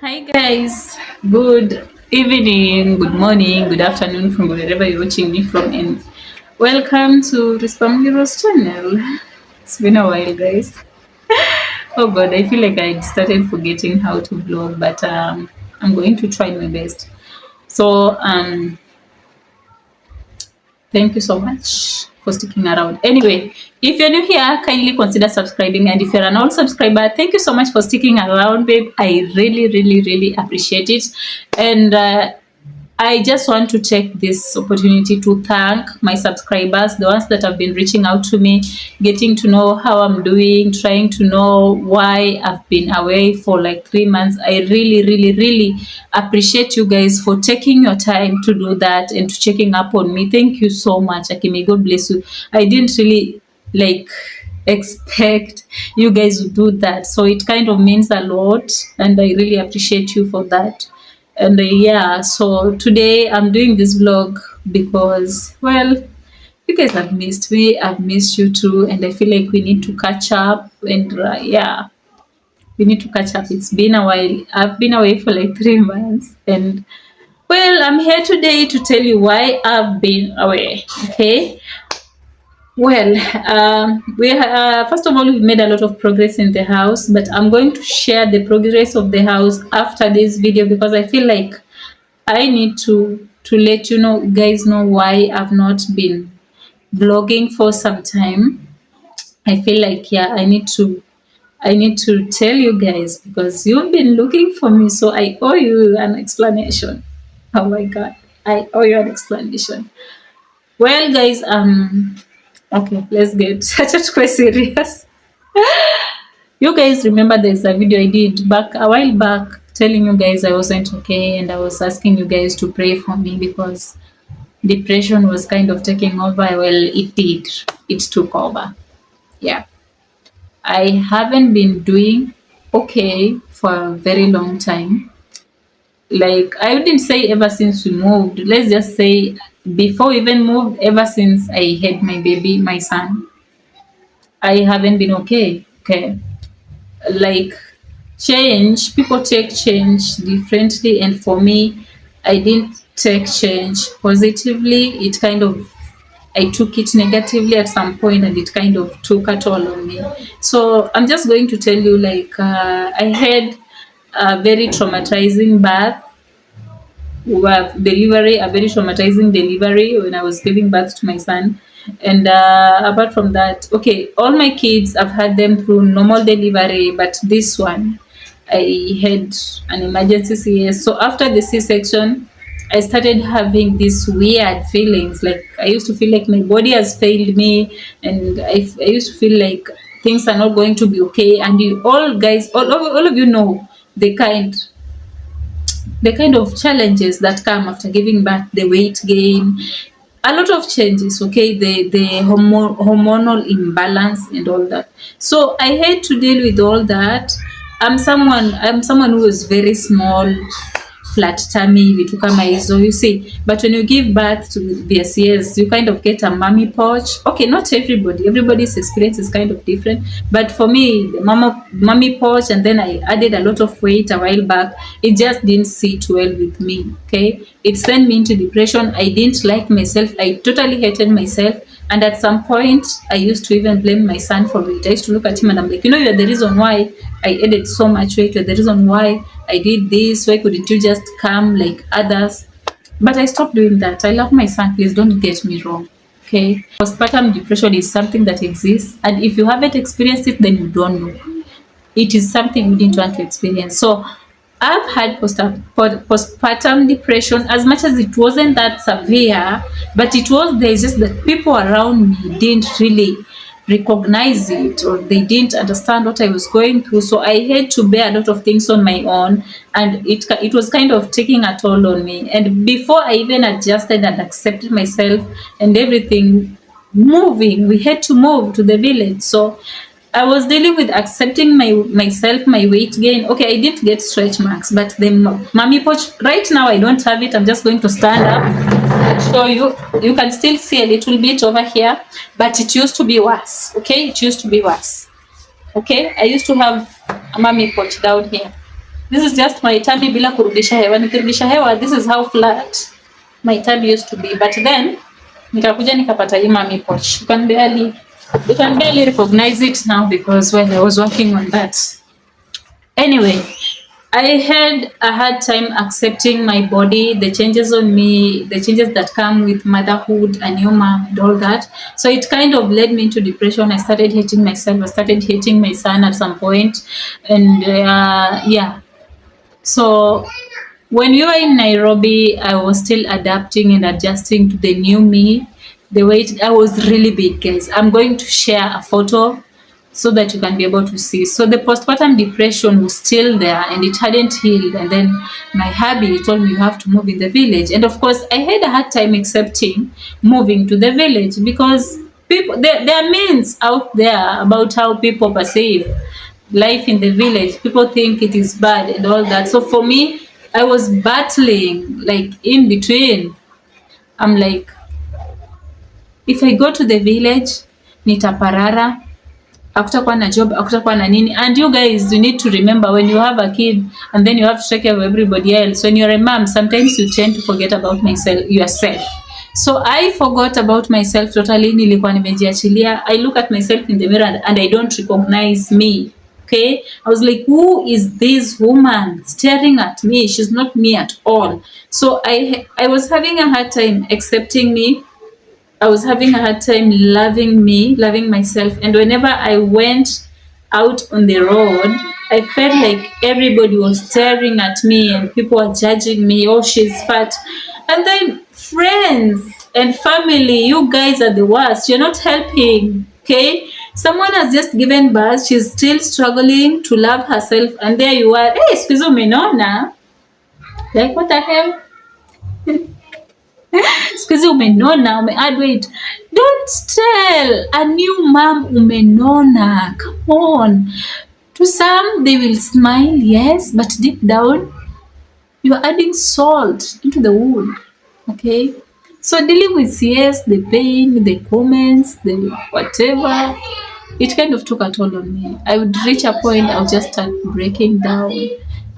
Hi guys, good evening, good morning, good afternoon from wherever you're watching me from, and welcome to Mulliro's channel. It's been a while, guys. Oh god, I feel like I started forgetting how to vlog, but I'm going to try my best. So thank you so much for sticking around. Anyway, if you're new here, kindly consider subscribing. And if you're an old subscriber, thank you so much for sticking around, babe. I really appreciate it. And I just want to take this opportunity to thank my subscribers, the ones that have been reaching out to me, getting to know how I'm doing, trying to know why I've been away for like 3 months. I really appreciate you guys for taking your time to do that and to checking up on me. Thank you so much. Akimi, God bless you. I didn't really like expect you guys to do that, so it kind of means a lot, and I really appreciate you for that. And yeah, so today I'm doing this vlog because, well, you guys have missed me, I've missed you too, and I feel like we need to catch up. And yeah, we need to catch up. It's been a while. I've been away for like 3 months, and well, I'm here today to tell you why I've been away. Okay. Well, first of all, we've made a lot of progress in the house, but I'm going to share the progress of the house after this video, because I feel like I need to let you know, guys, know why I've not been vlogging for some time. I feel like, yeah, I need to tell you guys, because you've been looking for me, so I owe you an explanation. Oh my god, I owe you an explanation. Well, guys, okay, let's get quite serious. You guys remember there's a video I did back a while back telling you guys I wasn't okay, and I was asking you guys to pray for me because depression was kind of taking over. Well, it did. It took over. Yeah. I haven't been doing okay for a very long time. Like, I wouldn't say ever since we moved. Let's just say before we even moved, ever since I had my baby, my son, I haven't been okay. Okay. Like, change, people take change differently, and for me, I didn't take change positively. It kind of, I took it negatively at some point, and it kind of took a toll on me. So I'm just going to tell you, like, I had a very traumatizing birth, delivery, a very traumatizing delivery when I was giving birth to my son. And apart from that, okay, all my kids, I've had them through normal delivery, but this one, I had an emergency CS. So after the C-section, I started having these weird feelings. Like, I used to feel like my body has failed me, and I used to feel like things are not going to be okay. And you all guys, all of you know the kind of challenges that come after giving birth, the weight gain, a lot of changes, okay, the hormonal imbalance and all that. So I had to deal with all that. I'm someone who was very small, flat tummy, vitu kama hizo, you see. But when you give birth to VSCS, you kind of get a mummy pouch. Okay, not everybody's experience is kind of different, but for me, the mummy pouch, and then I added a lot of weight a while back. It just didn't sit well with me. Okay, it sent me into depression. I didn't like myself. I totally hated myself. And at some point, I used to even blame my son for it. I used to look at him and I'm like, you're the reason why I added so much weight. You're the reason why I did this. Why couldn't you just come like others? But I stopped doing that. I love my son. Please don't get me wrong. Okay. Postpartum depression is something that exists. And if you haven't experienced it, then you don't know. It is something you didn't want to experience. So I've had postpartum depression. As much as it wasn't that severe, but it was there. Just that people around me didn't really recognize it, or they didn't understand what I was going through. So I had to bear a lot of things on my own, and it was kind of taking a toll on me. And before I even adjusted and accepted myself and everything, we had to move to the village. So I was dealing with accepting myself, my weight gain. Okay, I didn't get stretch marks, but the mummy pouch, right now I don't have it. I'm just going to stand up and show you. You can still see a little bit over here, but it used to be worse. Okay, it used to be worse. Okay, I used to have a mummy pouch down here. This is just my tummy bila kurudisha hewa. Nikirudisha hewa, this is how flat my tummy used to be. But then nikakuja nikapata hii mummy pouch. You can barely recognize it now because when I was working on that. Anyway, I had a hard time accepting my body, the changes on me, the changes that come with motherhood and your mom and all that. So it kind of led me into depression. I started hating myself. I started hating my son at some point. And yeah. So when we were in Nairobi, I was still adapting and adjusting to the new me. The weight, I was really big, guys. I'm going to share a photo so that you can be able to see. So the postpartum depression was still there and it hadn't healed. And then my hubby told me you have to move in the village. And of course, I had a hard time accepting moving to the village because people there are myths out there about how people perceive life in the village. People think it is bad and all that. So for me, I was battling like in between. I'm like, if I go to the village, nitaparara, hakutakuwa na job, hakutakuwa na nini. And you guys, you need to remember when you have a kid and then you have to take care of everybody else. When you're a mom, sometimes you tend to forget about yourself. So I forgot about myself totally. Nilikuwa nimejiachilia. I look at myself in the mirror and I don't recognize me. Okay, I was like, who is this woman staring at me? She's not me at all. So I was having a hard time accepting me. I was having a hard time loving me, loving myself. And whenever I went out on the road, I felt like everybody was staring at me and people were judging me. Oh, she's fat. And then friends and family, you guys are the worst. You're not helping. Okay, someone has just given birth. She's still struggling to love herself. And there you are. Hey, excuse me, umenona. Like, what the hell? Excuse umenona, umeadd weight. Don't tell a new mom umenona. Come on. To some, they will smile, yes, but deep down, you are adding salt into the wound. Okay? So dealing with CS, the pain, the comments, the whatever, it kind of took a toll on me. I would reach a point, I would just start breaking down.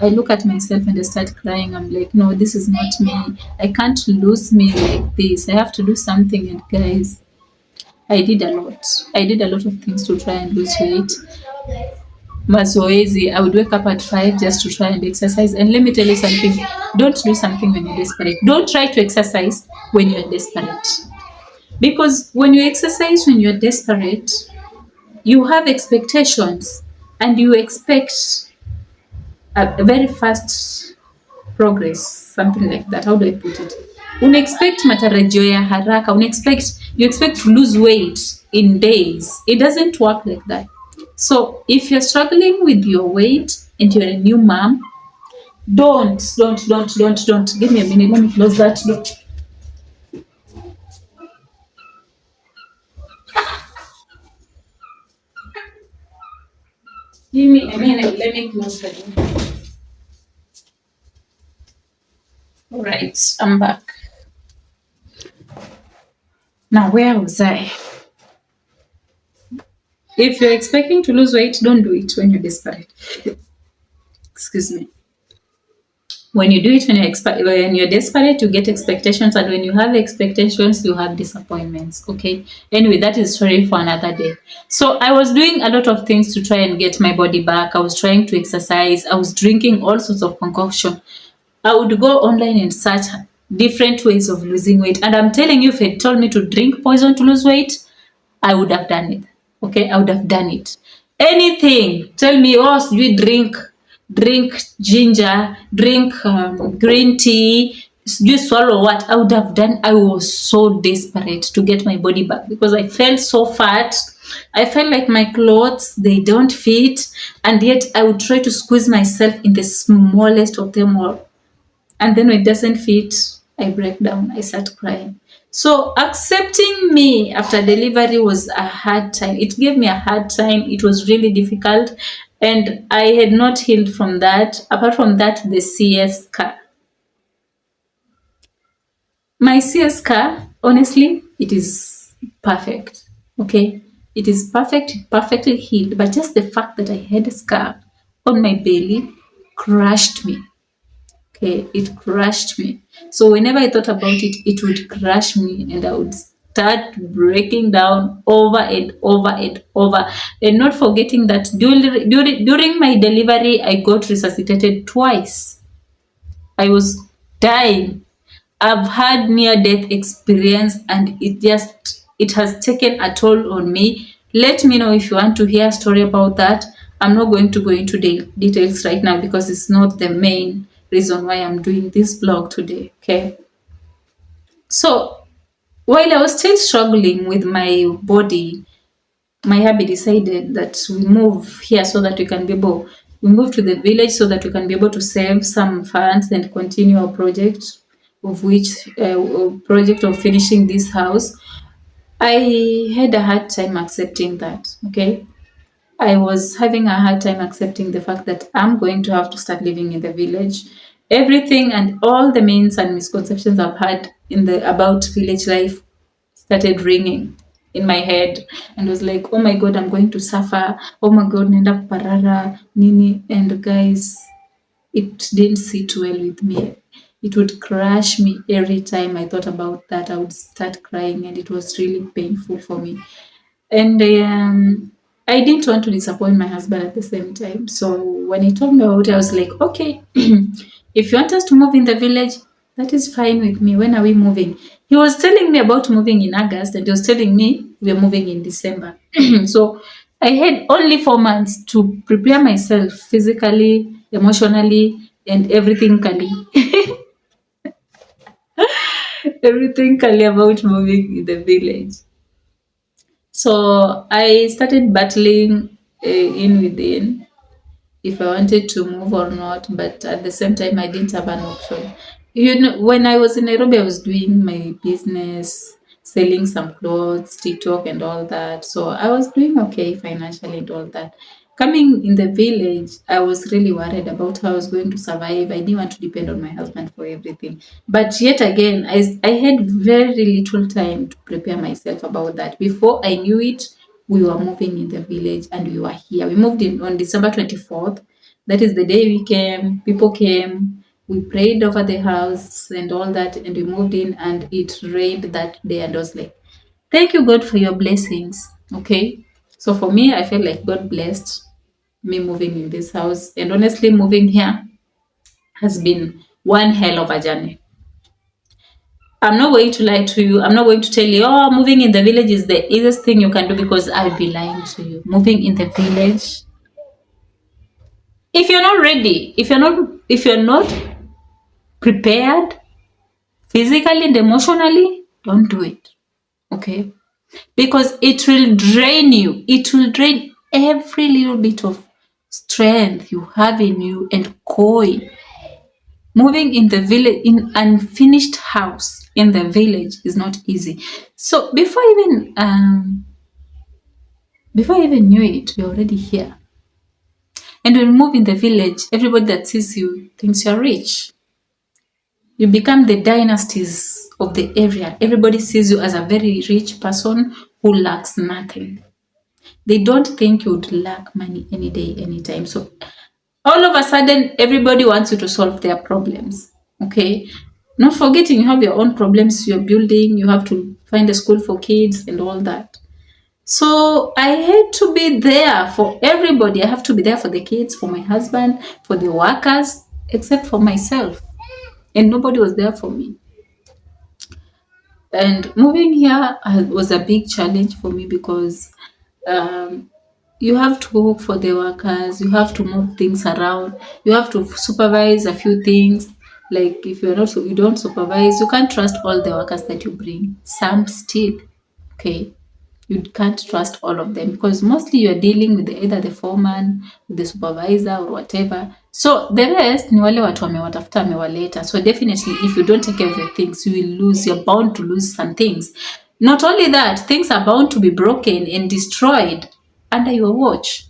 I look at myself and I start crying. I'm like, no, this is not me. I can't lose me like this. I have to do something. And guys, I did a lot. I did a lot of things to try and lose weight. Mazoezi, I would wake up at 5 just to try and exercise. And let me tell you something, don't do something when you're desperate. Don't try to exercise when you're desperate. Because when you exercise when you're desperate, you have expectations and you expect a very fast progress, something like that. How do I put it? Unexpect matarajio ya haraka. You expect to lose weight in days. It doesn't work like that. So if you're struggling with your weight and you're a new mom, don't. Give me a minute. Let me close that door. Give me a minute. Let me close the door. All right, I'm back. Now, where was I? If you're expecting to lose weight, don't do it when you're desperate. Excuse me. When you do it when you're desperate, you get expectations, and when you have expectations, you have disappointments. Okay. Anyway, that is story for another day. So I was doing a lot of things to try and get my body back. I was trying to exercise. I was drinking all sorts of concoction. I would go online and search different ways of losing weight. And I'm telling you, if they told me to drink poison to lose weight, I would have done it. Okay, I would have done it. Anything. Tell me, oh, you drink ginger, drink green tea, you swallow what? I would have done. I was so desperate to get my body back because I felt so fat. I felt like my clothes, they don't fit. And yet I would try to squeeze myself in the smallest of them all. And then when it doesn't fit, I break down. I start crying. So accepting me after delivery was a hard time. It gave me a hard time. It was really difficult. And I had not healed from that. Apart from that, the CS scar. My CS scar, honestly, it is perfect. Okay? It is perfect, perfectly healed. But just the fact that I had a scar on my belly, crushed me. Okay, it crushed me. So whenever I thought about it, it would crush me, and I would start breaking down over and over and over. And not forgetting that during my delivery, I got resuscitated twice. I was dying. I've had near death experience, and it has taken a toll on me. Let me know if you want to hear a story about that. I'm not going to go into the details right now because it's not the main reason why I'm doing this vlog today. Okay. So while I was still struggling with my body, my hubby decided that we move here so that we move to the village so that we can be able to save some funds and continue our project, project of finishing this house. I had a hard time accepting that. Okay, I was having a hard time accepting the fact that I'm going to have to start living in the village. Everything and all the myths and misconceptions I've had about village life started ringing in my head, and was like, oh my god, I'm going to suffer. Oh my god, nenda kuparara nini. And guys, it didn't sit well with me. It would crush me every time I thought about that. I would start crying, and it was really painful for me. And I didn't want to disappoint my husband at the same time. So when he told me about it, I was like, okay, if you want us to move in the village, that is fine with me. When are we moving? He was telling me about moving in August, and he was telling me we're moving in December. So I had only 4 months to prepare myself physically, emotionally, and everything everything about moving in the village. So I started battling in within if I wanted to move or not, but at the same time, I didn't have an option. You know, when I was in Nairobi, I was doing my business, selling some clothes, TikTok, and all that. So I was doing okay financially and all that. Coming in the village, I was really worried about how I was going to survive. I didn't want to depend on my husband for everything. But yet again, I had very little time to prepare myself about that. Before I knew it, we were moving in the village, and we were here. We moved in on December 24th. That is the day we came. People came. We prayed over the house and all that, and we moved in, and it rained that day. And I was like, thank you, God, for your blessings. Okay. So for me, I felt like God blessed me moving in this house. And honestly, moving here has been one hell of a journey. I'm not going to lie to you. I'm not going to tell you, oh, moving in the village is the easiest thing you can do, because I'll be lying to you. Moving in the village, if you're not ready, if you're not prepared physically and emotionally, don't do it. Okay? Because it will drain you. It will drain every little bit of strength you have in you and coin. Moving in the village, in unfinished house in the village, is not easy. So before I even knew it, we're already here. And when you move in the village, everybody that sees you thinks you're rich. You become the dynasties of the area. Everybody sees you as a very rich person who lacks nothing. They don't think you would lack money any day, anytime. So all of a sudden, everybody wants you to solve their problems. Okay? Not forgetting you have your own problems you're building. You have to find a school for kids and all that. So I had to be there for everybody. I have to be there for the kids, for my husband, for the workers, except for myself. And nobody was there for me. And moving here was a big challenge for me, because you have to cook for the workers, you have to move things around, you have to supervise a few things. Like if you don't supervise, you can't trust all the workers that you bring. Some still, okay, you can't trust all of them, because mostly you're dealing with either the foreman, with the supervisor, or whatever. So the rest ni wale watu wamewatafuta, amewaleta. So definitely, if you don't take care of your things, you will lose. You're bound to lose some things. Not only that, things are bound to be broken and destroyed under your watch.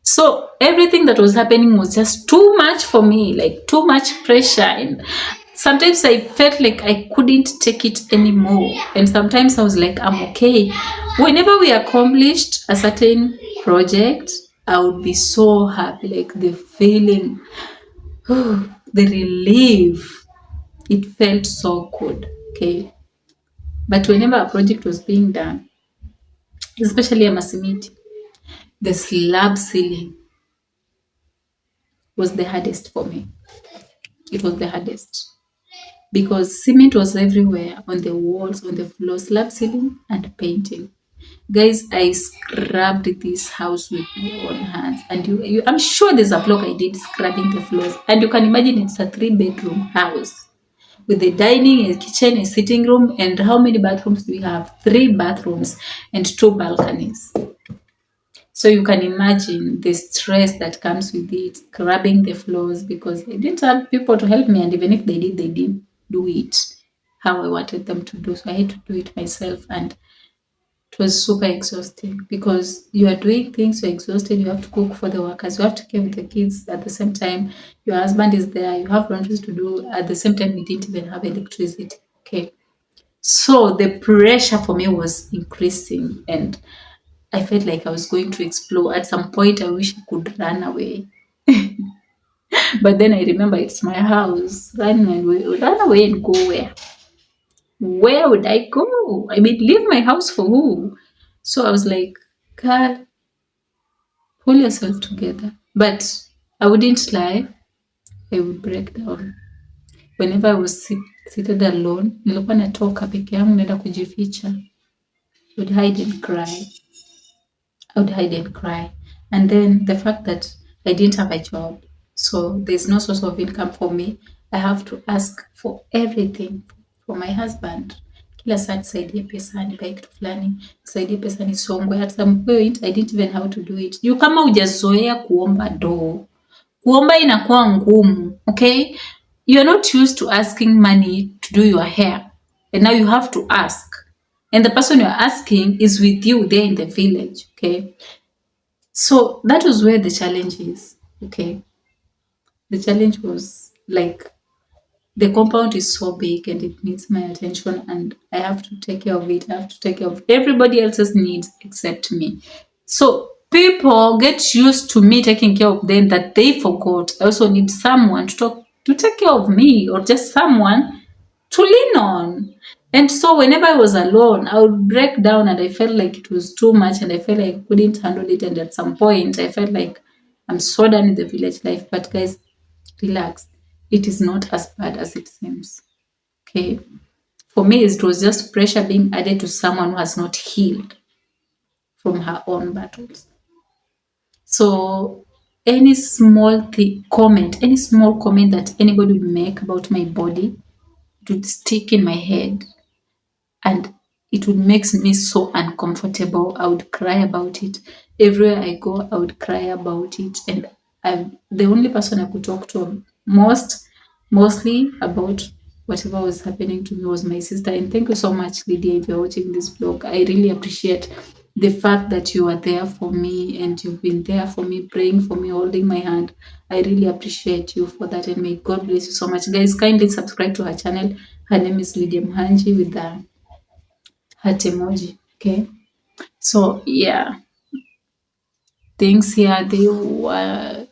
So everything that was happening was just too much for me, like too much pressure. And sometimes I felt like I couldn't take it anymore. And sometimes I was like, I'm okay. Whenever we accomplished a certain project, I would be so happy, like the feeling, the relief. It felt so good. Okay. But whenever a project was being done, especially a Masimiti, the slab ceiling was the hardest for me. It was the hardest because cement was everywhere on the walls, on the floor, slab ceiling, and painting. Guys, I scrubbed this house with my own hands, and I'm sure there's a vlog I did scrubbing the floors, and you can imagine it's a 3-bedroom house with a dining, a kitchen, a sitting room, and how many bathrooms do we have? 3 bathrooms and 2 balconies. So you can imagine the stress that comes with it, scrubbing the floors, because I didn't have people to help me, and even if they didn't do it how I wanted them to do. So I had to do it myself, and it was super exhausting because you are doing things, you're exhausted, you have to cook for the workers, you have to care with the kids at the same time. Your husband is there, you have laundries to do at the same time. We didn't even have electricity. Okay. So the pressure for me was increasing, and I felt like I was going to explode. At some point, I wish I could run away. But then I remember it's my house. Run away and go where? Where would I go? I mean, leave my house for who? So I was like, God, pull yourself together. But I wouldn't lie. I would break down. Whenever I was seated alone, nilikuwa natoka peke yangu naenda kujificha. I would hide and cry. And then the fact that I didn't have a job, so there's no source of income for me. I have to ask for everything for my husband. Kila saa nisaidie pesa, nipae kitu fulani, nisaidie pesa nisongwe. At some point, I didn't even know how to do it. You kama hujazoea kuomba doo, kuomba inakuwa ngumu, okay? You're not used to asking money to do your hair, and now you have to ask. And the person you're asking is with you there in the village, okay? So that was where the challenge is, okay? The challenge was like the compound is so big and it needs my attention, and I have to take care of it. I have to take care of everybody else's needs except me. So people get used to me taking care of them that they forgot I also need someone to take care of me, or just someone to lean on. And so whenever I was alone, I would break down, and I felt like it was too much, and I felt like I couldn't handle it. And at some point, I felt like I'm so done with the village life. But guys, relax. It is not as bad as it seems. Okay. For me, it was just pressure being added to someone who has not healed from her own battles. So any small comment that anybody would make about my body, it would stick in my head, and it would make me so uncomfortable. I would cry about it. Everywhere I go, I would cry about it. And the only person I could talk to mostly about whatever was happening to me was my sister. And thank you so much, Lydia, if you're watching this vlog. I really appreciate the fact that you are there for me, and you've been there for me, praying for me, holding my hand. I really appreciate you for that, and may God bless you so much. Guys, kindly subscribe to her channel. Her name is Lydia Mhanji with the heart emoji. Okay, so yeah, things here, they were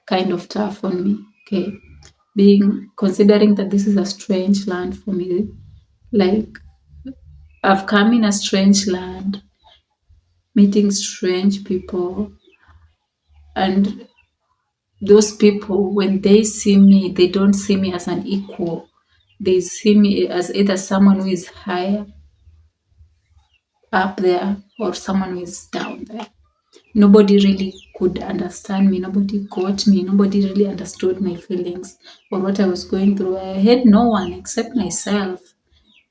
kind of tough on me. Okay, considering that this is a strange land for me, like I've come in a strange land, meeting strange people, and those people, when they see me, they don't see me as an equal. They see me as either someone who is higher up there or someone who is down there. Nobody really could understand me. Nobody got me. Nobody really understood my feelings or what I was going through. I had no one except myself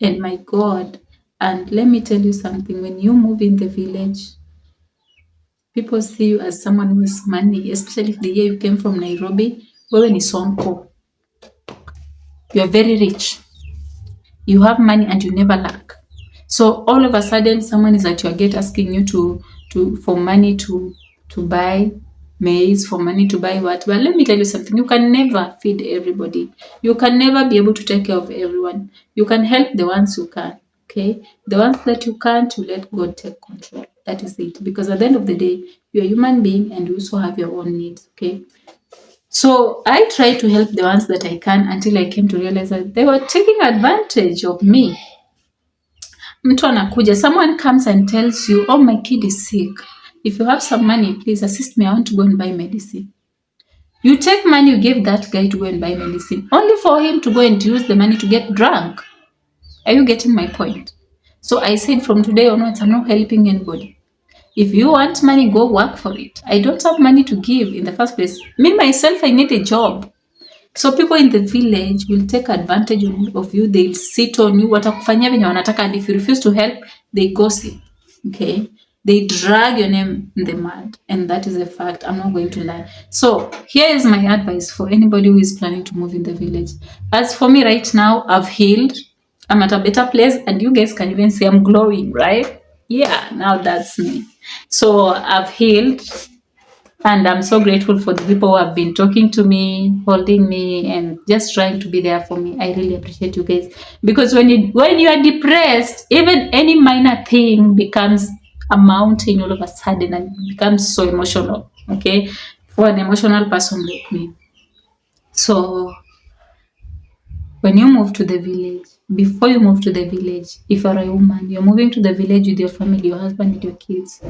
and my God. And let me tell you something. When you move in the village, people see you as someone who has money, especially if the year you came from Nairobi. Wewe ni sonko. You are very rich. You have money and you never lack. So all of a sudden, someone is at your gate asking you for money to buy maize, for money to buy what. But let me tell you something. You can never feed everybody. You can never be able to take care of everyone. You can help the ones you can. Okay, the ones that you can't, you let God take control. that is it. Because at the end of the day, you're a human being and you also have your own needs, okay? So I try to help the ones that I can until I came to realize that they were taking advantage of me. Mtu anakuja, someone comes and tells you, oh, my kid is sick. If you have some money, please assist me. I want to go and buy medicine. You take money, you give that guy to go and buy medicine, only for him to go and use the money to get drunk. Are you getting my point? So I said from today onwards, I'm not helping anybody. If you want money, go work for it. I don't have money to give in the first place. Me, myself, I need a job. So people in the village will take advantage of you. They'll sit on you. Watakufanyia venye wanataka, and if you refuse to help, they gossip. Okay? They drag your name in the mud. And that is a fact. I'm not going to lie. So here is my advice for anybody who is planning to move in the village. As for me right now, I've healed. I'm at a better place, and you guys can even see I'm glowing, right? Yeah, now that's me. So I've healed, and I'm so grateful for the people who have been talking to me, holding me, and just trying to be there for me. I really appreciate you guys, because when you are depressed, even any minor thing becomes a mountain all of a sudden, and it becomes so emotional. Okay, for an emotional person like me. So when you move to the village, before you move to the village, if you're a woman, you're moving to the village with your family, your husband, and your kids,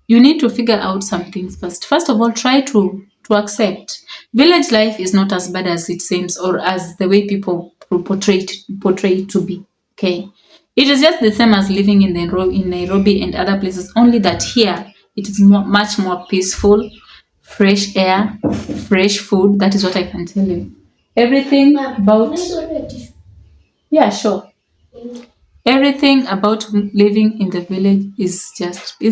you need to figure out some things first. First of all, try to accept village life is not as bad as it seems, or as the way people portray it to be. Okay, it is just the same as living in Nairobi and other places, only that here it is much more peaceful, fresh air, fresh food. That is what I can tell you. Everything about, yeah, sure. Everything about living in the village is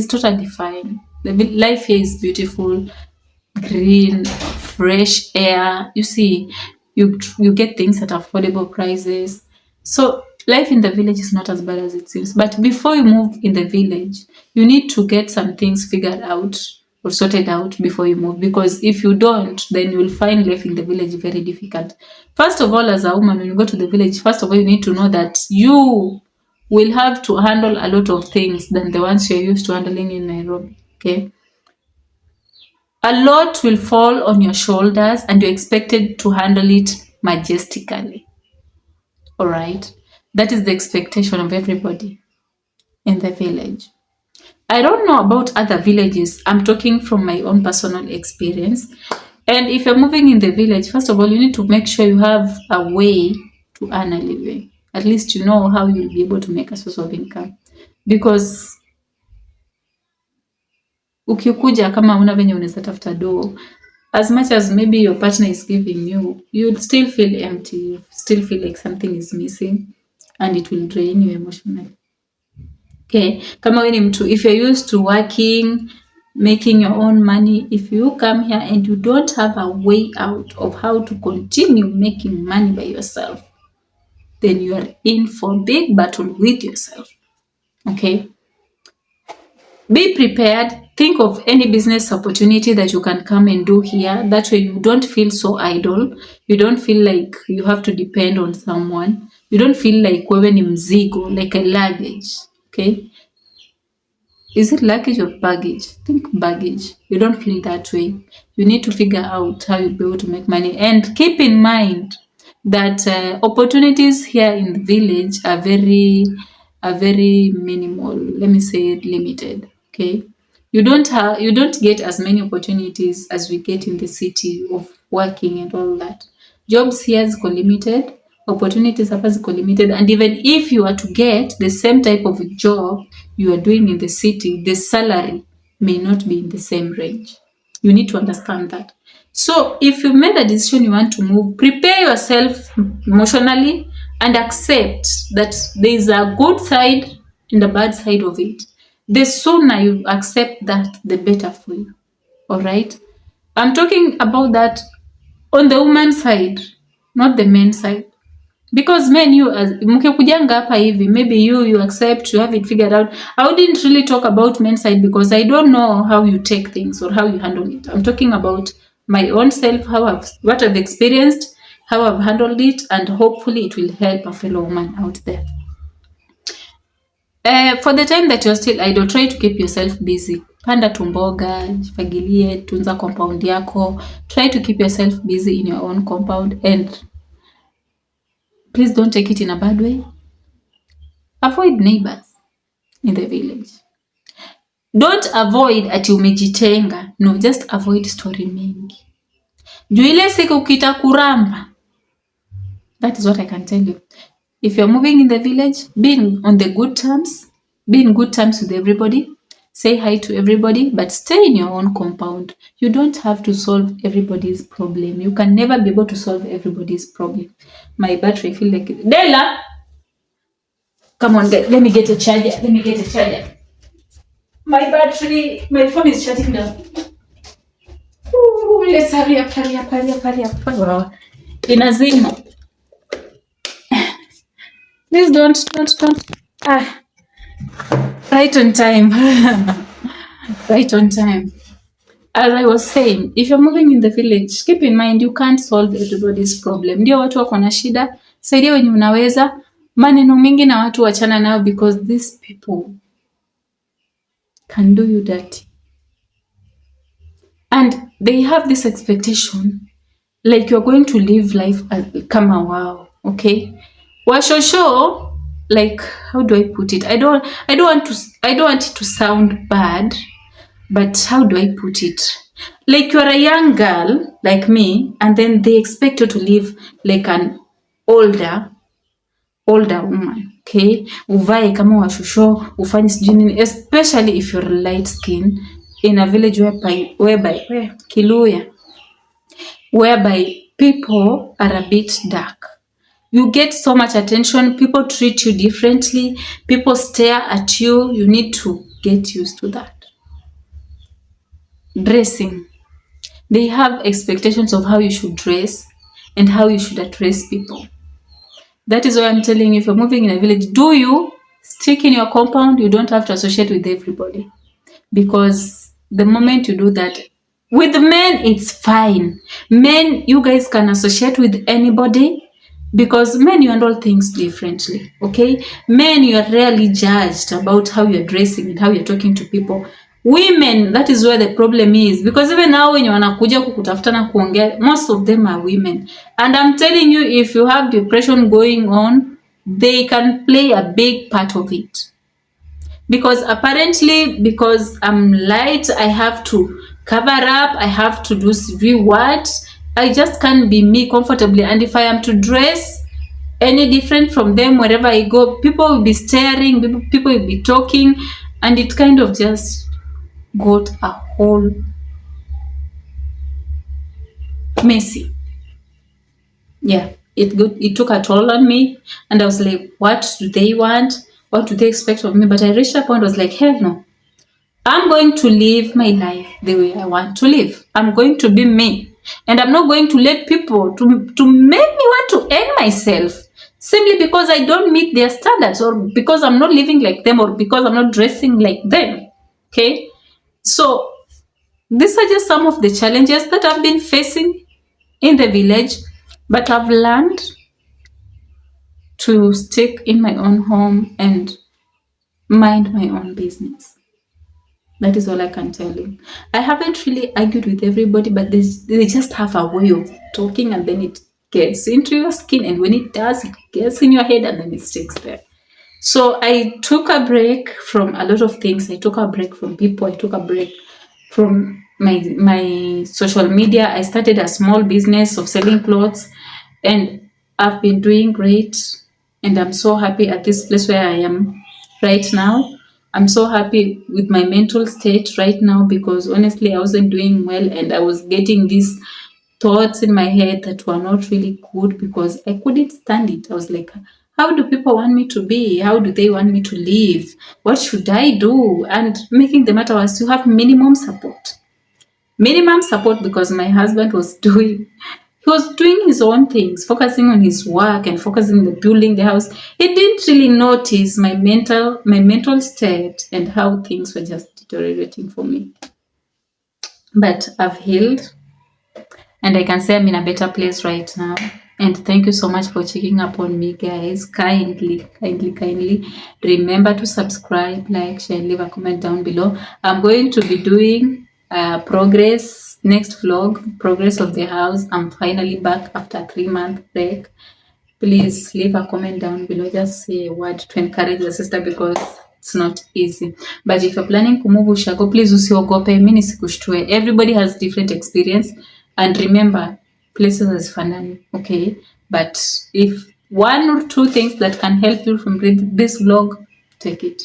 totally fine. The life here is beautiful, green, fresh air. You see, you get things at affordable prices. So life in the village is not as bad as it seems. But before you move in the village, you need to get some things figured out or sorted out before you move, because if you don't, then you will find life in the village very difficult. First of all, as a woman, when you go to the village, first of all, you need to know that you will have to handle a lot of things than the ones you're used to handling in Nairobi. Okay, a lot will fall on your shoulders and you're expected to handle it majestically. All right, that is the expectation of everybody in the village. I don't know about other villages. I'm talking from my own personal experience. And if you're moving in the village, first of all, you need to make sure you have a way to earn a living. At least you know how you'll be able to make a source of income. Because ukikuja kama una venye unaweza tafuta doo, as much as maybe your partner is giving you, you'll still feel empty. You still feel like something is missing, and it will drain you emotionally. Okay, kama wewe ni mtu, if you're used to working, making your own money, if you come here and you don't have a way out of how to continue making money by yourself, then you are in for a big battle with yourself. Okay, be prepared. Think of any business opportunity that you can come and do here. That way you don't feel so idle. You don't feel like you have to depend on someone. You don't feel like wewe ni mzigo, like a luggage. Okay, is it luggage or baggage? Think baggage. You don't feel that way. You need to figure out how you'll be able to make money. And keep in mind that opportunities here in the village are very minimal. Let me say limited. Okay, you don't get as many opportunities as we get in the city of working and all that. Jobs here is limited. Opportunities hapa ziko limited, and even if you are to get the same type of job you are doing in the city, the salary may not be in the same range. You need to understand that. So if you made a decision you want to move, prepare yourself emotionally and accept that there is a good side and a bad side of it. The sooner you accept that, the better for you. All right, I'm talking about that on the woman's side, not the men's side. Because men, you mkikujanga hapa hivi, maybe you accept, you have it figured out. I wouldn't really talk about men's side because I don't know how you take things or how you handle it. I'm talking about my own self, what I've experienced, how I've handled it, and hopefully it will help a fellow woman out there. For the time that you're still idle, try to keep yourself busy. Panda tumboga, jifagilie, tunza compound yako. Try to keep yourself busy in your own compound, and please don't take it in a bad way. Avoid neighbors in the village. Don't avoid ati umejitenga. No, just avoid story mingi. Juu ile siku kitakuramba. That is what I can tell you. If you're moving in the village, be on the good terms. Be in good terms with everybody. Say hi to everybody, but stay in your own compound. You don't have to solve everybody's problem. You can never be able to solve everybody's problem. My battery feel like it. Della! Come on, let me get a charger. Let me get a charger. My battery, my phone is shutting down. Ooh, let's hurry up. Wow. Inazima. Please don't. Right on time. Right on time. As I was saying, if you're moving in the village, keep in mind you can't solve everybody's problem. Ndio watu wako na shida, saidia wenye unaweza. Maneno mingi na watu wachana nao, because these people can do you dirty. And they have this expectation like you're going to live life kama wow, okay? Washosho, like, how do I put it? I don't want it to sound bad, but how do I put it? Like you're a young girl like me, and then they expect you to live like an older woman, okay? Uvae kama washosho, ufanye sijui nini, especially if you're light skin in a village whereby Kiluya, whereby people are a bit dark. You get so much attention, people treat you differently, people stare at you. You need to get used to that. Dressing. They have expectations of how you should dress and how you should address people. That is why I'm telling you, if you're moving in a village, do you stick in your compound? You don't have to associate with everybody. Because the moment you do that, with men, it's fine. Men, you guys can associate with anybody, because men, you handle things differently, okay? Men, you are rarely judged about how you're dressing and how you're talking to people. Women, that is where the problem is, because even now when you wanakuja kukutafuta na kuongea, most of them are women. And I'm telling you, if you have depression going on, they can play a big part of it. Because apparently, because I'm light, I have to cover up, I have to do what? I just can't be me comfortably. And if I am to dress any different from them, wherever I go, people will be staring, people will be talking, and it kind of just got a whole messy. Yeah, it took a toll on me, and I was like, what do they want? What do they expect of me? But I reached a point, I was like, hell no. I'm going to live my life the way I want to live. I'm going to be me. And I'm not going to let people to make me want to end myself simply because I don't meet their standards, or because I'm not living like them, or because I'm not dressing like them. Okay? So these are just some of the challenges that I've been facing in the village, but I've learned to stick in my own home and mind my own business. That is all I can tell you. I haven't really argued with everybody, but they just have a way of talking, and then it gets into your skin, and when it does, it gets in your head, and then it sticks there. So I took a break from a lot of things. I took a break from people. I took a break from my social media. I started a small business of selling clothes, and I've been doing great, and I'm so happy at this place where I am right now. I'm so happy with my mental state right now, because honestly, I wasn't doing well, and I was getting these thoughts in my head that were not really good, because I couldn't stand it. I was like, how do people want me to be? How do they want me to live? What should I do? And making the matter worse, you have minimum support. Minimum support, because my husband was doing his own things, focusing on his work and focusing on building the house. He didn't really notice my mental state and how things were just deteriorating for me. But I've healed, and I can say I'm in a better place right now. And thank you so much for checking up on me, guys. Kindly remember to subscribe, like, share, leave a comment down below. I'm going to be doing progress next vlog, progress of the house. I'm finally back after a 3-month break. Please leave a comment down below. Just say a word to encourage the sister, because it's not easy. But if you're planning to move ushago, please usiogope. Mimi nisikushtue. Everybody has different experience, and remember, places hazifanani, okay? But if 1 or 2 things that can help you from this vlog, take it.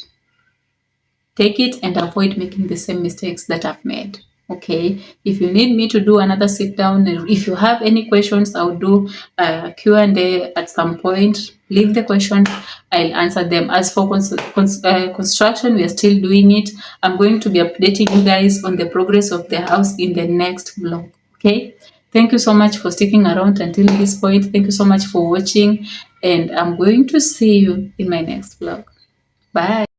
Take it and avoid making the same mistakes that I've made. Okay, if you need me to do another sit down, if you have any questions, I'll do a Q&A at some point. Leave the question, I'll answer them. As for construction, we are still doing it. I'm going to be updating you guys on the progress of the house in the next vlog. Okay, thank you so much for sticking around until this point. Thank you so much for watching, and I'm going to see you in my next vlog. Bye.